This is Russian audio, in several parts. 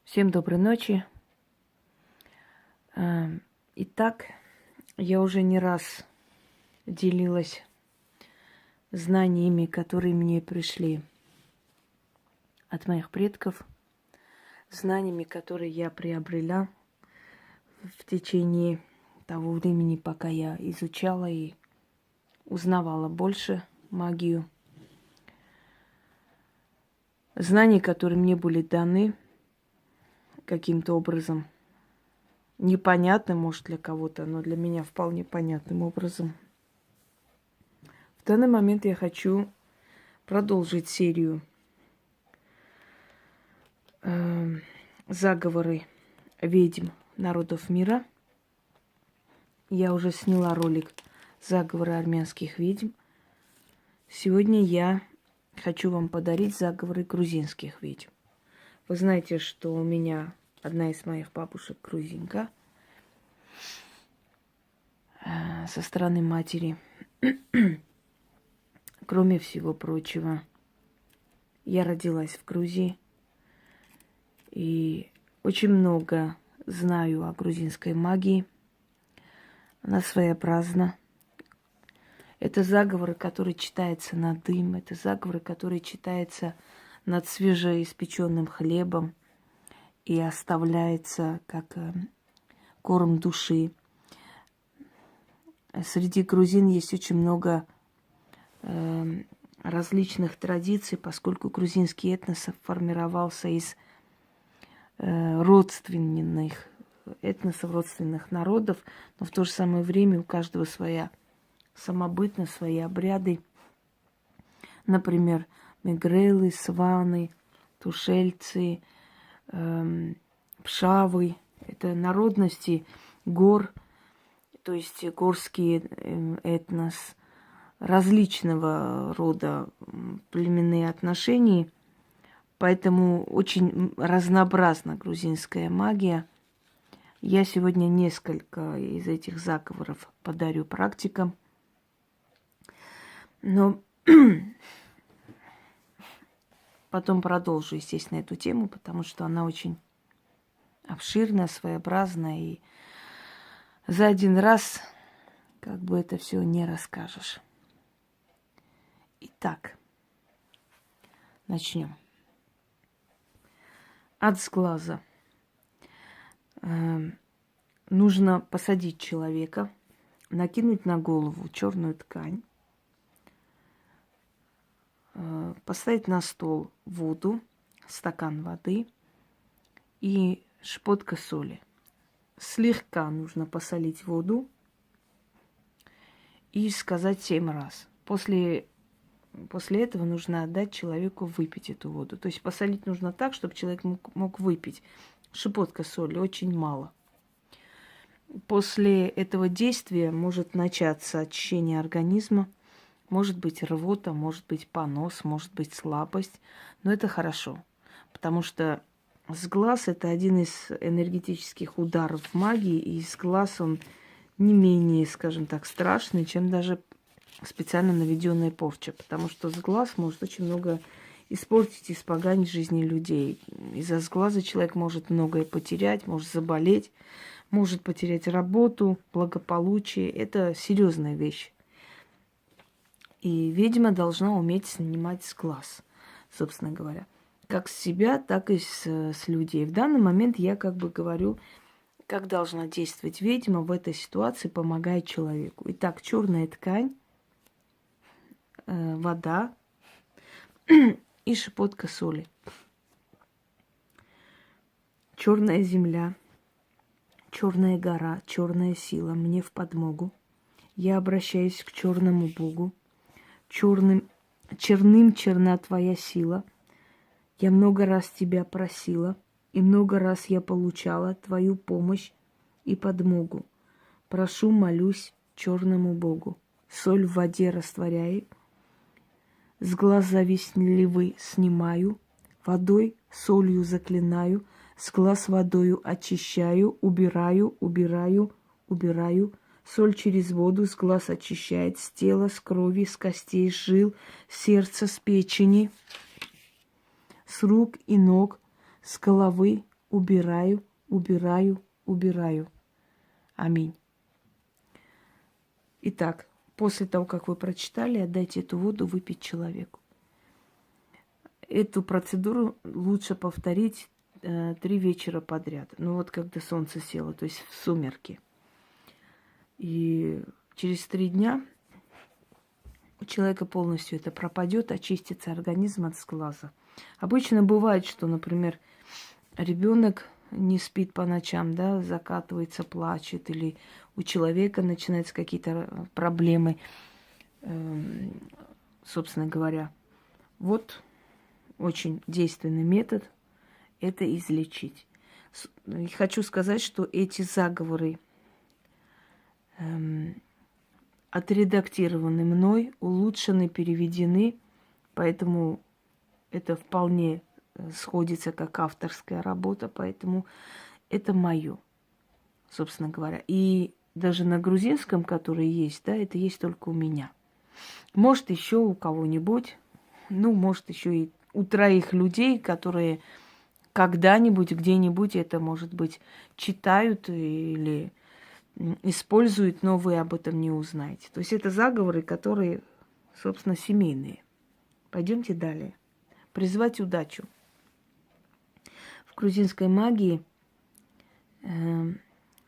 Всем доброй ночи. Итак, я уже не раз делилась знаниями, которые мне пришли от моих предков, знаниями, которые я приобрела в течение того времени, пока я изучала и узнавала больше магию. Знания, которые мне были даны каким-то образом, непонятным, может, для кого-то, но для меня вполне понятным образом. В данный момент я хочу продолжить серию заговоры ведьм народов мира. Я уже сняла ролик «Заговоры армянских ведьм». Сегодня я хочу вам подарить заговоры грузинских ведьм. Вы знаете, что у меня одна из моих бабушек грузинка со стороны матери. Кроме всего прочего, я родилась в Грузии и очень много знаю о грузинской магии. Она своеобразна. Это заговоры, которые читаются над дым, это заговоры, которые читаются над свежеиспеченным хлебом и оставляется как корм души. Среди грузин есть очень много различных традиций, поскольку грузинский этнос формировался из родственных этносов, родственных народов, но в то же самое время у каждого своя самобытность, свои обряды. Например, мегрелы, сваны, тушельцы, пшавы. Это народности гор, то есть горский этнос, различного рода племенные отношения. Поэтому очень разнообразна грузинская магия. Я сегодня несколько из этих заговоров подарю практикам. Но потом продолжу, естественно, эту тему, потому что она очень обширная, своеобразная. И за один раз как бы это все не расскажешь. Итак, начнем. От сглаза. Нужно посадить человека, накинуть на голову черную ткань, поставить на стол воду, стакан воды и щепотка соли. Слегка нужно посолить воду и сказать 7 раз. После этого нужно отдать человеку выпить эту воду. То есть посолить нужно так, чтобы человек мог выпить. Щепотка соли очень мало. После этого действия может начаться очищение организма. Может быть рвота, может быть понос, может быть слабость. Но это хорошо, потому что сглаз – это один из энергетических ударов магии, и сглаз он не менее, скажем так, страшный, чем даже специально наведенная порча, потому что сглаз может очень много испортить, испоганить жизни людей. Из-за сглаза человек может многое потерять, может заболеть, может потерять работу, благополучие. Это серьезная вещь. И ведьма должна уметь снимать с глаз, собственно говоря. Как с себя, так и с людей. В данный момент я как бы говорю, как должна действовать ведьма в этой ситуации, помогая человеку. Итак, черная ткань, вода и щепотка соли. Черная земля, черная гора, черная сила мне в подмогу. Я обращаюсь к черному Богу. Черным черна твоя сила. Я много раз тебя просила, и много раз я получала твою помощь и подмогу. Прошу, молюсь черному Богу. Соль в воде растворяю, с глаз завистливый снимаю, водой, солью заклинаю, с глаз водою очищаю, убираю, соль через воду с глаз очищает, с тела, с крови, с костей, с жил, с сердца, с печени, с рук и ног, с головы убираю, убираю, убираю. Аминь. Итак, после того, как вы прочитали, отдайте эту воду выпить человеку. Эту процедуру лучше повторить 3 вечера подряд. Ну вот когда солнце село, то есть в сумерки. И через 3 дня у человека полностью это пропадет, очистится организм от сглаза. Обычно бывает, что, например, ребенок не спит по ночам, да, закатывается, плачет, или у человека начинаются какие-то проблемы, собственно говоря. Вот очень действенный метод – это излечить. И хочу сказать, что эти заговоры отредактированы мной, улучшены, переведены, поэтому это вполне сходится как авторская работа, поэтому это мое, собственно говоря. И даже на грузинском, который есть, да, это есть только у меня. Может, еще у кого-нибудь, ну, может, еще и у 3 людей, которые когда-нибудь, где-нибудь это, может быть, читают или используют, но вы об этом не узнаете. То есть это заговоры, которые, собственно, семейные. Пойдемте далее. Призвать удачу. В грузинской магии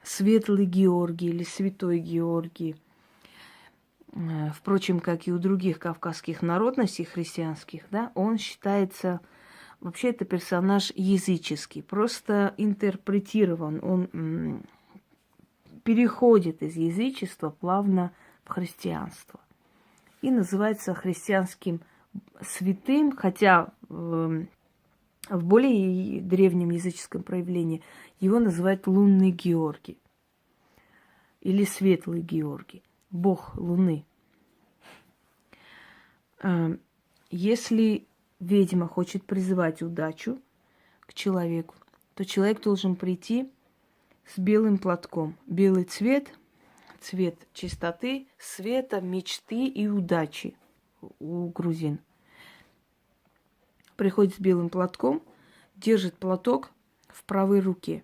Светлый Георгий или Святой Георгий, впрочем, как и у других кавказских народностей христианских, да, он считается, вообще это персонаж языческий, просто интерпретирован, он переходит из язычества плавно в христианство и называется христианским святым, хотя в более древнем языческом проявлении его называют лунный Георгий или светлый Георгий, бог луны. Если ведьма хочет призывать удачу к человеку, то человек должен прийти с белым платком. Белый цвет, цвет чистоты, света, мечты и удачи у грузин. Приходит с белым платком, держит платок в правой руке.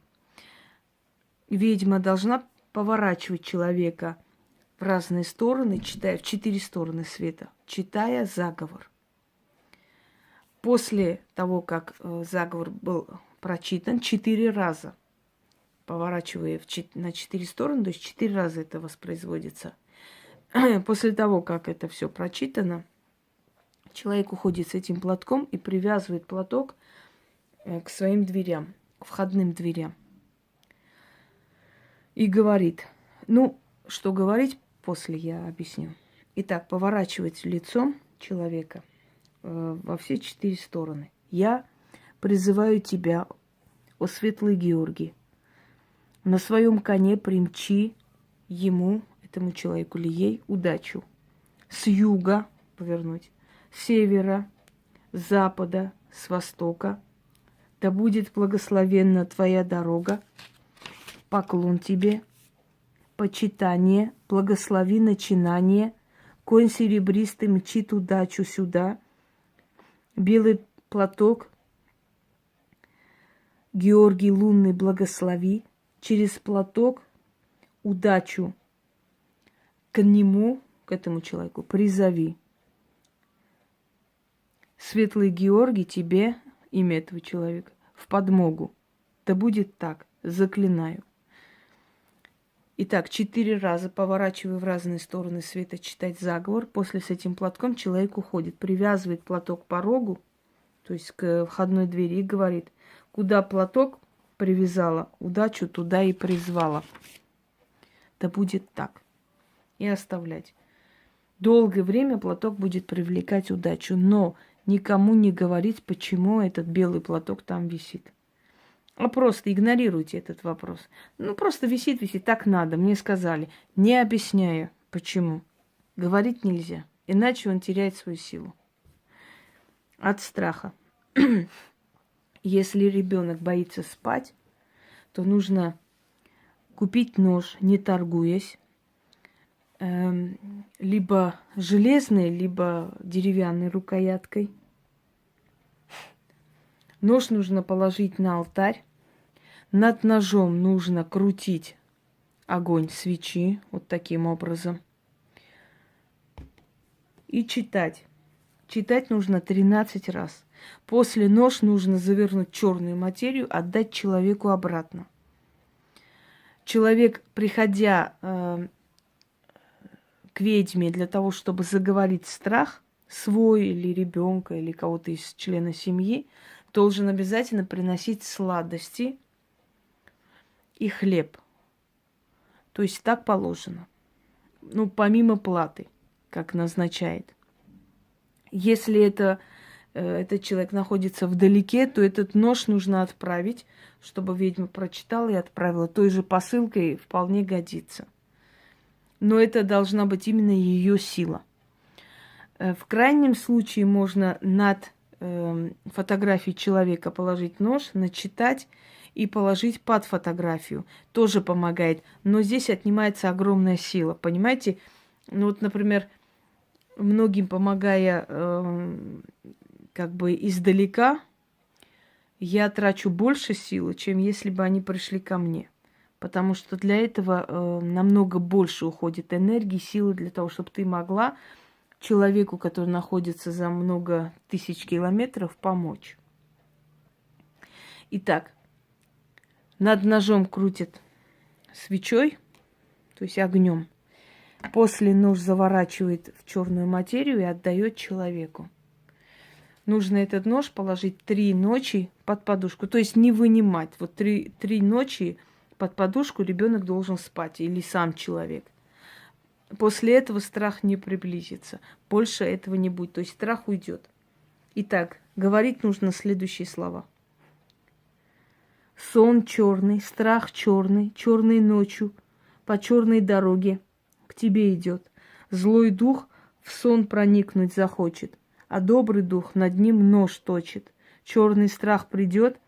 Ведьма должна поворачивать человека в разные стороны, читая в 4 стороны света, читая заговор. После того, как заговор был прочитан 4 раза, поворачивая на 4 стороны, то есть 4 раза это воспроизводится. После того, как это все прочитано, человек уходит с этим платком и привязывает платок к своим дверям, к входным дверям. И говорит, ну, что говорить, после я объясню. Итак, поворачивать лицом человека во все 4 стороны. Я призываю тебя, о светлый Георгий, на своем коне примчи ему, этому человеку или ей, удачу. С юга повернуть, с севера, с запада, с востока. Да будет благословенна твоя дорога. Поклон тебе, почитание, благослови начинание. Конь серебристый мчит удачу сюда. Белый платок, Георгий лунный, благослови. Через платок удачу к нему, к этому человеку, призови. Светлый Георгий тебе, имя этого человека, в подмогу. Да будет так, заклинаю. Итак, 4 раза поворачивая в разные стороны света, читать заговор. После с этим платком человек уходит, привязывает платок к порогу, то есть к входной двери, и говорит, куда платок привязала, удачу туда и призвала. Да будет так. И оставлять. Долгое время платок будет привлекать удачу, но никому не говорить, почему этот белый платок там висит. А просто игнорируйте этот вопрос. Ну, просто висит, так надо, мне сказали. Не объясняя, почему. Говорить нельзя, иначе он теряет свою силу. От страха. Если ребенок боится спать, то нужно купить нож, не торгуясь, либо железной, либо деревянной рукояткой. Нож нужно положить на алтарь, Над ножом нужно крутить огонь свечи вот таким образом. И читать. Читать нужно 13 раз. После нож нужно завернуть в черную материю, отдать человеку обратно. Человек, приходя к ведьме для того, чтобы заговорить страх, свой или ребенка, или кого-то из члена семьи, должен обязательно приносить сладости и хлеб. То есть так положено. Ну, помимо платы, как назначает. Если этот человек находится вдалеке, то этот нож нужно отправить, чтобы ведьма прочитала и отправила. Той же посылкой вполне годится. Но это должна быть именно ее сила. В крайнем случае можно над фотографией человека положить нож, начитать и положить под фотографию. Тоже помогает. Но здесь отнимается огромная сила. Понимаете? Ну вот, например, многим помогая как бы издалека, я трачу больше силы, чем если бы они пришли ко мне. Потому что для этого намного больше уходит энергии, силы для того, чтобы ты могла человеку, который находится за много тысяч километров, помочь. Итак, над ножом крутят свечой, то есть огнем. После нож заворачивает в черную материю и отдает человеку. Нужно этот нож положить 3 ночи под подушку, то есть не вынимать. Вот 3 ночи под подушку ребенок должен спать или сам человек. После этого страх не приблизится. Больше этого не будет. То есть страх уйдет. Итак, говорить нужно следующие слова. Сон черный, страх черный, черной ночью, по черной дороге к тебе идет. Злой дух в сон проникнуть захочет, а добрый дух над ним нож точит. Черный страх придет,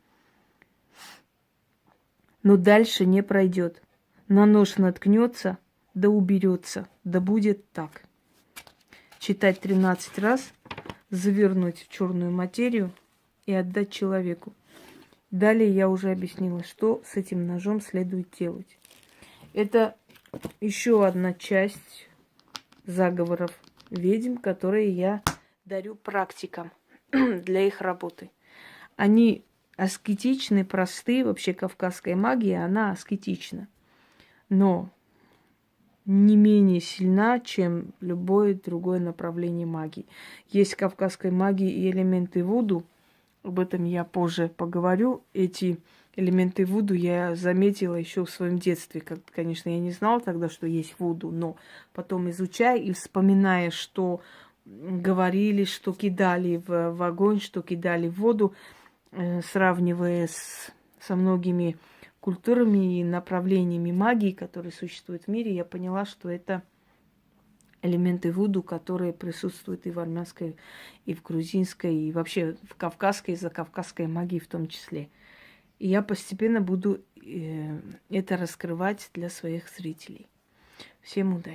но дальше не пройдет. На нож наткнется, да уберется, да будет так. Читать 13 раз, завернуть в черную материю и отдать человеку. Далее я уже объяснила, что с этим ножом следует делать. Это еще одна часть заговоров ведьм, которые я дарю практикам для их работы. Они аскетичны, просты. Вообще кавказская магия, она аскетична. Но не менее сильна, чем любое другое направление магии. Есть в кавказской магии и элементы вуду. Об этом я позже поговорю. Эти элементы вуду я заметила еще в своем детстве. Конечно, я не знала тогда, что есть вуду, но потом изучая и вспоминая, что говорили, что кидали в огонь, что кидали в воду, сравнивая со многими культурами и направлениями магии, которые существуют в мире, я поняла, что это элементы вуду, которые присутствуют и в армянской, и в грузинской, и вообще в кавказской, и закавказской магии в том числе. И я постепенно буду это раскрывать для своих зрителей. Всем удачи!